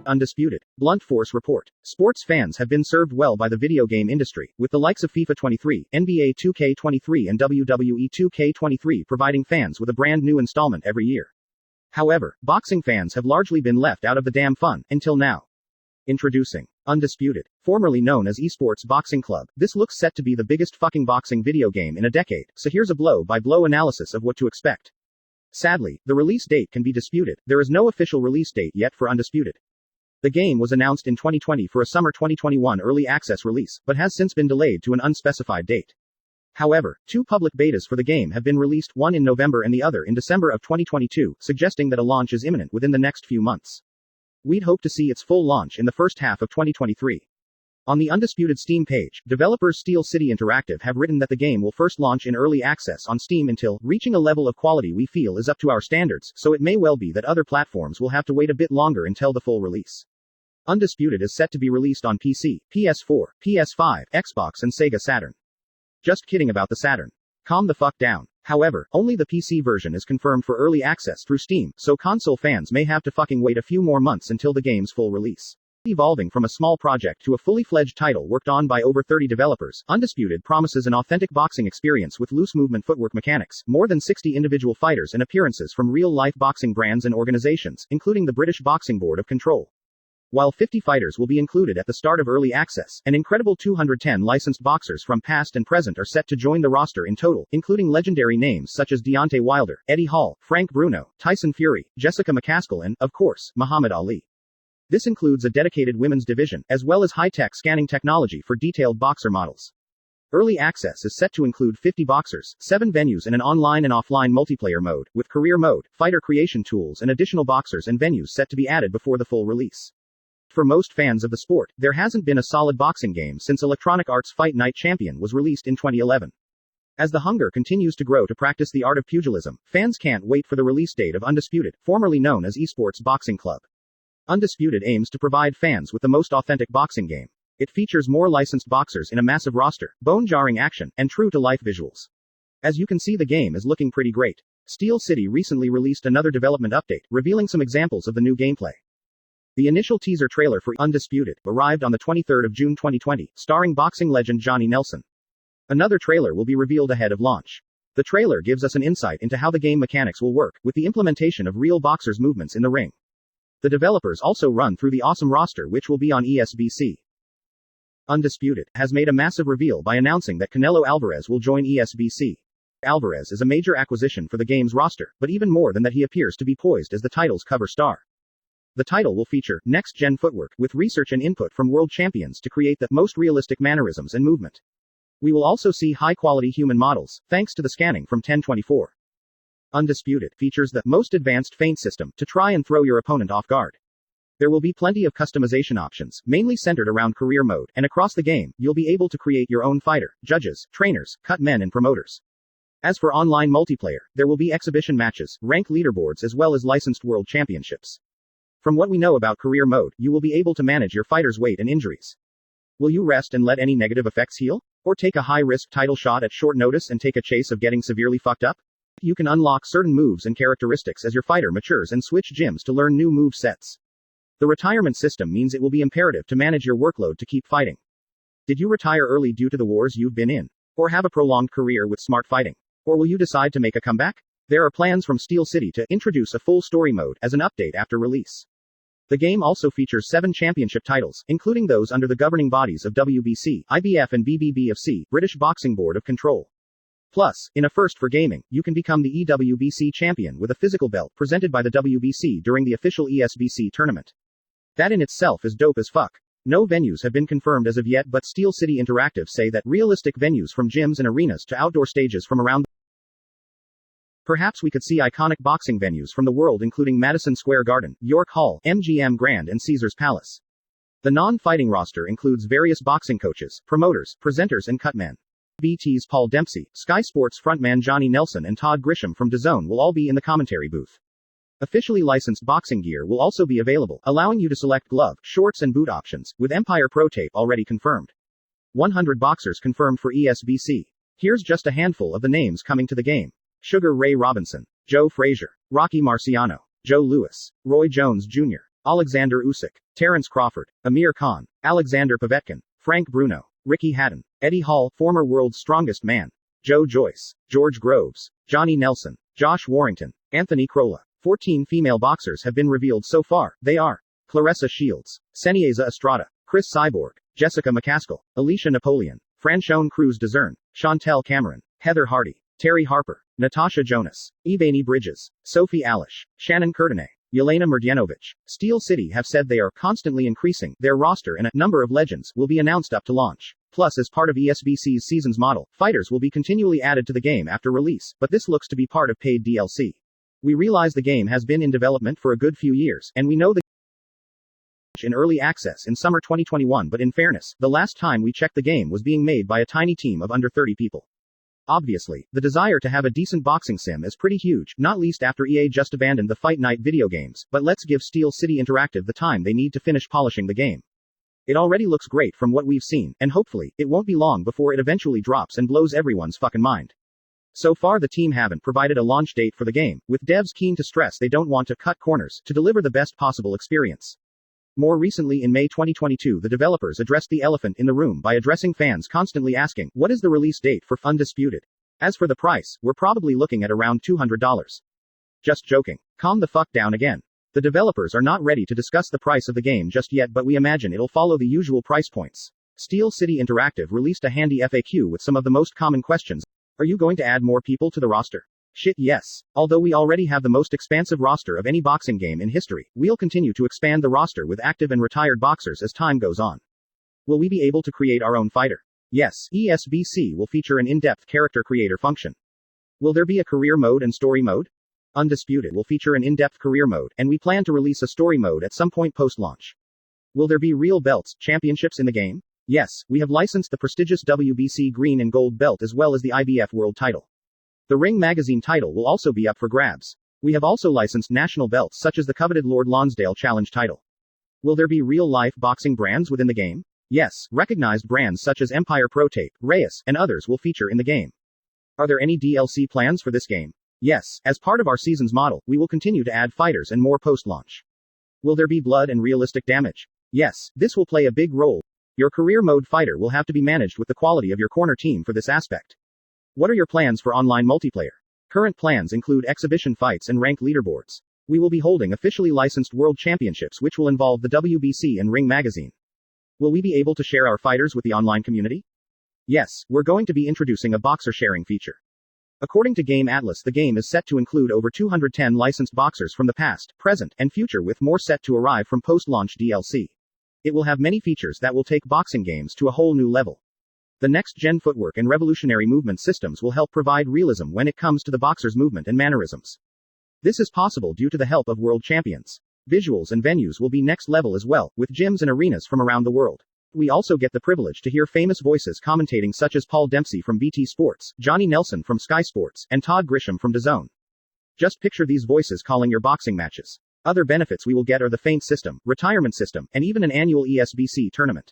Undisputed. Blunt Force Report. Sports fans have been served well by the video game industry, with the likes of FIFA 23, NBA 2K23 and WWE 2K23 providing fans with a brand new installment every year. However, boxing fans have largely been left out of the damn fun, until now. Introducing Undisputed. Formerly known as Esports Boxing Club, this looks set to be the biggest fucking boxing video game in a decade, so here's a blow-by-blow analysis of what to expect. Sadly, the release date can be disputed. There is no official release date yet for Undisputed. The game was announced in 2020 for a summer 2021 early access release, but has since been delayed to an unspecified date. However, two public betas for the game have been released, one in November and the other in December of 2022, suggesting that a launch is imminent within the next few months. We'd hope to see its full launch in the first half of 2023. On the Undisputed Steam page, developers Steel City Interactive have written that the game will first launch in early access on Steam until reaching a level of quality we feel is up to our standards, so it may well be that other platforms will have to wait a bit longer until the full release. Undisputed is set to be released on PC, PS4, PS5, Xbox and Sega Saturn. Just kidding about the Saturn. Calm the fuck down. However, only the PC version is confirmed for early access through Steam, so console fans may have to fucking wait a few more months until the game's full release. Evolving from a small project to a fully fledged title worked on by over 30 developers, Undisputed promises an authentic boxing experience with loose movement footwork mechanics, more than 60 individual fighters and appearances from real-life boxing brands and organizations, including the British Boxing Board of Control. While 50 fighters will be included at the start of early access, an incredible 210 licensed boxers from past and present are set to join the roster in total, including legendary names such as Deontay Wilder, Eddie Hall, Frank Bruno, Tyson Fury, Jessica McCaskill and, of course, Muhammad Ali. This includes a dedicated women's division, as well as high-tech scanning technology for detailed boxer models. Early access is set to include 50 boxers, 7 venues and an online and offline multiplayer mode, with career mode, fighter creation tools and additional boxers and venues set to be added before the full release. For most fans of the sport, there hasn't been a solid boxing game since Electronic Arts' Fight Night Champion was released in 2011. As the hunger continues to grow to practice the art of pugilism, fans can't wait for the release date of Undisputed, formerly known as Esports Boxing Club. Undisputed aims to provide fans with the most authentic boxing game. It features more licensed boxers in a massive roster, bone-jarring action, and true-to-life visuals. As you can see, the game is looking pretty great. Steel City recently released another development update, revealing some examples of the new gameplay. The initial teaser trailer for Undisputed arrived on the 23rd of June 2020, starring boxing legend Johnny Nelson. Another trailer will be revealed ahead of launch. The trailer gives us an insight into how the game mechanics will work, with the implementation of real boxers' movements in the ring. The developers also run through the awesome roster which will be on ESBC. Undisputed has made a massive reveal by announcing that Canelo Alvarez will join ESBC. Alvarez is a major acquisition for the game's roster, but even more than that, he appears to be poised as the title's cover star. The title will feature next-gen footwork, with research and input from world champions to create the most realistic mannerisms and movement. We will also see high-quality human models, thanks to the scanning from 1024. Undisputed features the most advanced feint system to try and throw your opponent off guard. There will be plenty of customization options, mainly centered around career mode, and across the game, you'll be able to create your own fighter, judges, trainers, cut men and promoters. As for online multiplayer, there will be exhibition matches, rank leaderboards as well as licensed world championships. From what we know about career mode, you will be able to manage your fighter's weight and injuries. Will you rest and let any negative effects heal? Or take a high-risk title shot at short notice and take a chance of getting severely fucked up? You can unlock certain moves and characteristics as your fighter matures and switch gyms to learn new move sets. The retirement system means it will be imperative to manage your workload to keep fighting. Did you retire early due to the wars you've been in? Or have a prolonged career with smart fighting? Or will you decide to make a comeback? There are plans from Steel City to introduce a full story mode as an update after release. The game also features 7 championship titles, including those under the governing bodies of WBC, IBF and BBBFC, British Boxing Board of Control. Plus, in a first for gaming, you can become the EWBC champion with a physical belt presented by the WBC during the official ESBC tournament. That in itself is dope as fuck. No venues have been confirmed as of yet, but Steel City Interactive say that realistic venues from gyms and arenas to outdoor stages from around. Perhaps we could see iconic boxing venues from the world, including Madison Square Garden, York Hall, MGM Grand and Caesars Palace. The non-fighting roster includes various boxing coaches, promoters, presenters and cutmen. BT's Paul Dempsey, Sky Sports frontman Johnny Nelson and Todd Grisham from DAZN will all be in the commentary booth. Officially licensed boxing gear will also be available, allowing you to select glove, shorts and boot options, with Empire Pro Tape already confirmed. 100 boxers confirmed for ESBC. Here's just a handful of the names coming to the game. Sugar Ray Robinson, Joe Frazier, Rocky Marciano, Joe Louis, Roy Jones Jr., Alexander Usyk, Terence Crawford, Amir Khan, Alexander Povetkin, Frank Bruno, Ricky Hatton, Eddie Hall, former world's strongest man, Joe Joyce, George Groves, Johnny Nelson, Josh Warrington, Anthony Crolla. 14 female boxers have been revealed so far. They are Claressa Shields, Seniesa Estrada, Chris Cyborg, Jessica McCaskill, Alicia Napoleon, Franchone Cruz Dezern, Chantel Cameron, Heather Hardy, Terry Harper, Natasha Jonas, Ebony Bridges, Sophie Alish, Shannon Kurtene, Yelena Mrdjanovic. Steel City have said they are constantly increasing their roster and a number of legends will be announced up to launch. Plus, as part of ESBC's seasons model, fighters will be continually added to the game after release, but this looks to be part of paid DLC. We realize the game has been in development for a good few years, and we know the in early access in summer 2021, but in fairness, the last time we checked the game was being made by a tiny team of under 30 people. Obviously, the desire to have a decent boxing sim is pretty huge, not least after EA just abandoned the Fight Night video games, but let's give Steel City Interactive the time they need to finish polishing the game. It already looks great from what we've seen, and hopefully, it won't be long before it eventually drops and blows everyone's fucking mind. So far the team haven't provided a launch date for the game, with devs keen to stress they don't want to cut corners to deliver the best possible experience. More recently in May 2022 the developers addressed the elephant in the room by addressing fans constantly asking, what is the release date for Undisputed? As for the price, we're probably looking at around $200. Just joking. Calm the fuck down again. The developers are not ready to discuss the price of the game just yet, but we imagine it'll follow the usual price points. Steel City Interactive released a handy FAQ with some of the most common questions. Are you going to add more people to the roster? Shit, yes. Although we already have the most expansive roster of any boxing game in history, we'll continue to expand the roster with active and retired boxers as time goes on. Will we be able to create our own fighter? Yes, ESBC will feature an in-depth character creator function. Will there be a career mode and story mode? Undisputed will feature an in-depth career mode, and we plan to release a story mode at some point post-launch. Will there be real belts, championships in the game? Yes, we have licensed the prestigious WBC green and gold belt as well as the IBF world title. The Ring Magazine title will also be up for grabs. We have also licensed national belts such as the coveted Lord Lonsdale Challenge title. Will there be real-life boxing brands within the game? Yes, recognized brands such as Empire Pro Tape, Reyes, and others will feature in the game. Are there any DLC plans for this game? Yes, as part of our seasons model, we will continue to add fighters and more post-launch. Will there be blood and realistic damage? Yes, this will play a big role. Your career mode fighter will have to be managed with the quality of your corner team for this aspect. What are your plans for online multiplayer? Current plans include exhibition fights and rank leaderboards. We will be holding officially licensed world championships which will involve the WBC and Ring Magazine. Will we be able to share our fighters with the online community? Yes, we're going to be introducing a boxer sharing feature. According to Game Atlas, the game is set to include over 210 licensed boxers from the past, present, and future, with more set to arrive from post-launch DLC. It will have many features that will take boxing games to a whole new level. The next-gen footwork and revolutionary movement systems will help provide realism when it comes to the boxer's movement and mannerisms. This is possible due to the help of world champions. Visuals and venues will be next level as well, with gyms and arenas from around the world. We also get the privilege to hear famous voices commentating such as Paul Dempsey from BT Sports, Johnny Nelson from Sky Sports, and Todd Grisham from DAZN. Just picture these voices calling your boxing matches. Other benefits we will get are the feint system, retirement system, and even an annual ESBC tournament.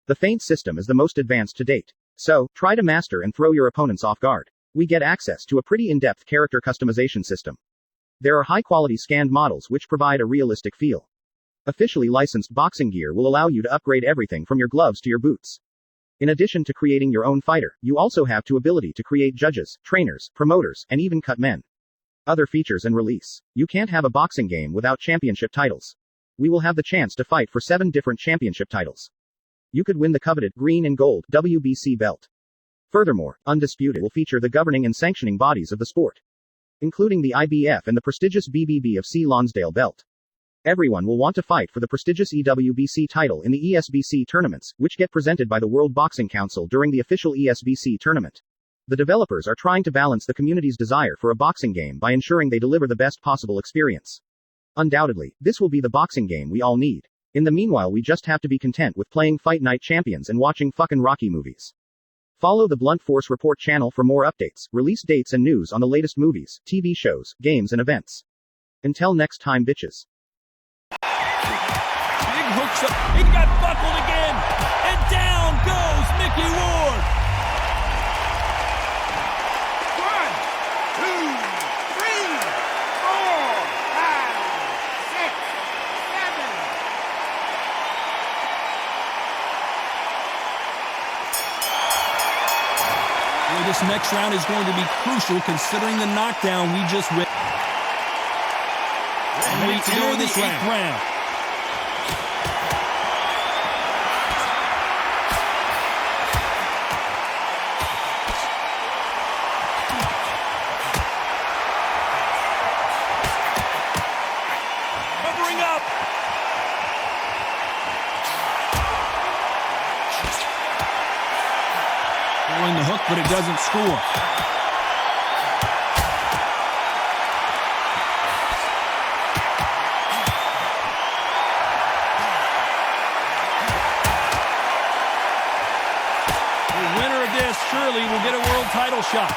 The feint system is the most advanced to date. So, try to master and throw your opponents off guard. We get access to a pretty in-depth character customization system. There are high-quality scanned models which provide a realistic feel. Officially licensed boxing gear will allow you to upgrade everything from your gloves to your boots. In addition to creating your own fighter, you also have the ability to create judges, trainers, promoters, and even cut men. Other features and release. You can't have a boxing game without championship titles. We will have the chance to fight for 7 different championship titles. You could win the coveted green and gold WBC belt. Furthermore, Undisputed will feature the governing and sanctioning bodies of the sport, including the IBF and the prestigious BBBFC Lonsdale belt. Everyone will want to fight for the prestigious EWBC title in the ESBC tournaments, which get presented by the World Boxing Council during the official ESBC tournament. The developers are trying to balance the community's desire for a boxing game by ensuring they deliver the best possible experience. Undoubtedly, this will be the boxing game we all need. In the meanwhile, we just have to be content with playing Fight Night Champions and watching fucking Rocky movies. Follow the Blunt Force Report channel for more updates, release dates, and news on the latest movies, TV shows, games, and events. Until next time, bitches. Big hook shot. He got buckled again. And down goes Mickey Ward. 1, 2, 3, 4, 5, 6, 7. next round is going to be crucial considering the knockdown we just witnessed. We enter this round. Covering up. Throwing the hook, but it doesn't score. Surely will get a world title shot.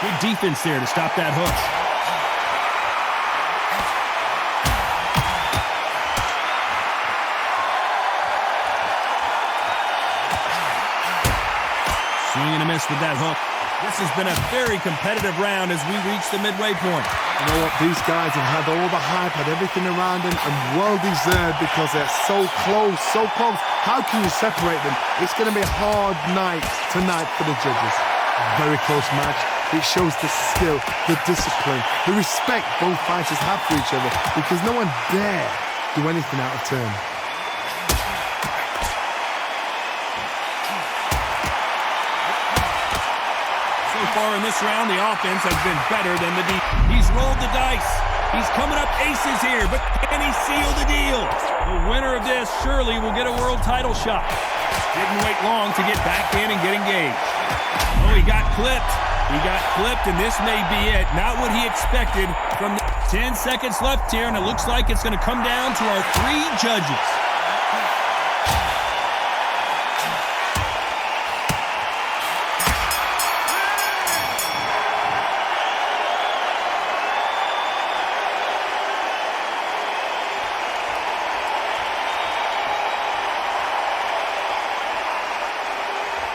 Good defense there to stop that hook. Swing and a miss with that hook. This has been a very competitive round as we reach the midway point. You know what? These guys have had all the hype, had everything around them, and well-deserved because they're so close, so close. How can you separate them? It's going to be a hard night tonight for the judges. A very close match. It shows the skill, the discipline, the respect both fighters have for each other because no one dare do anything out of turn. So far in this round, the offense has been better than the defense. He's rolled the dice. He's coming up aces here, but can he seal the deal? The winner of this surely will get a world title shot. Didn't wait long to get back in and get engaged. Oh, he got clipped. He got clipped, and this may be it. Not what he expected from the 10 seconds left here, and it looks like it's going to come down to our three judges.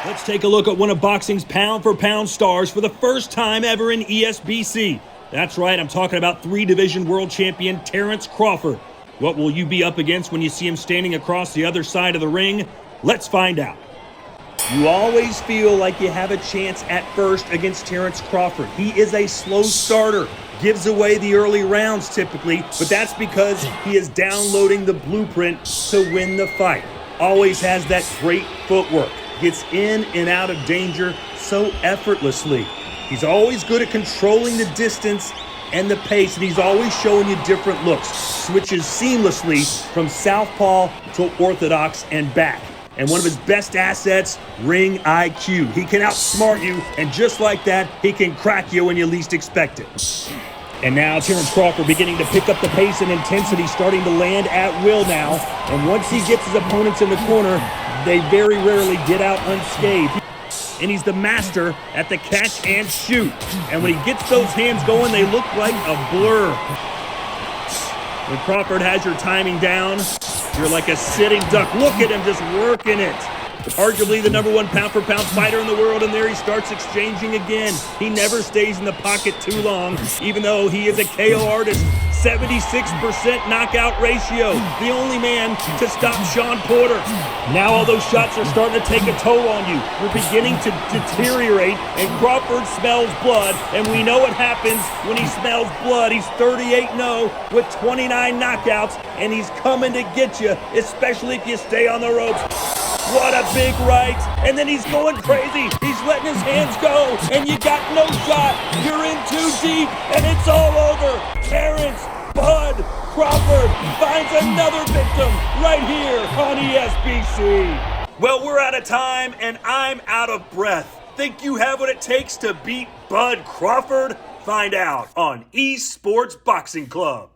Let's take a look at one of boxing's pound-for-pound stars for the first time ever in ESBC. That's right, I'm talking about three-division world champion Terrence Crawford. What will you be up against when you see him standing across the other side of the ring? Let's find out. You always feel like you have a chance at first against Terrence Crawford. He is a slow starter, gives away the early rounds typically, but that's because he is downloading the blueprint to win the fight. Always has that great footwork. Gets in and out of danger so effortlessly. He's always good at controlling the distance and the pace, and he's always showing you different looks. Switches seamlessly from southpaw to orthodox and back. And one of his best assets, ring IQ. He can outsmart you, and just like that, he can crack you when you least expect it. And now Terrence Crawford beginning to pick up the pace and intensity, starting to land at will now. And once he gets his opponents in the corner, they very rarely get out unscathed. And he's the master at the catch and shoot. And when he gets those hands going, they look like a blur. When Crawford has your timing down, you're like a sitting duck. Look at him just working it. Arguably the #1 pound-for-pound fighter in the world, and there he starts exchanging again. He never stays in the pocket too long, even though he is a KO artist. 76% knockout ratio. The only man to stop Sean Porter. Now all those shots are starting to take a toll on you. You're beginning to deteriorate, and Crawford smells blood, and we know what happens when he smells blood. He's 38-0 with 29 knockouts, and he's coming to get you, especially if you stay on the ropes. What a big right, and then he's going crazy. He's letting his hands go, and you got no shot. You're in too deep, and it's all over. Terrence Bud Crawford finds another victim right here on ESBC. Well, we're out of time, and I'm out of breath. Think you have what it takes to beat Bud Crawford? Find out on Esports Boxing Club.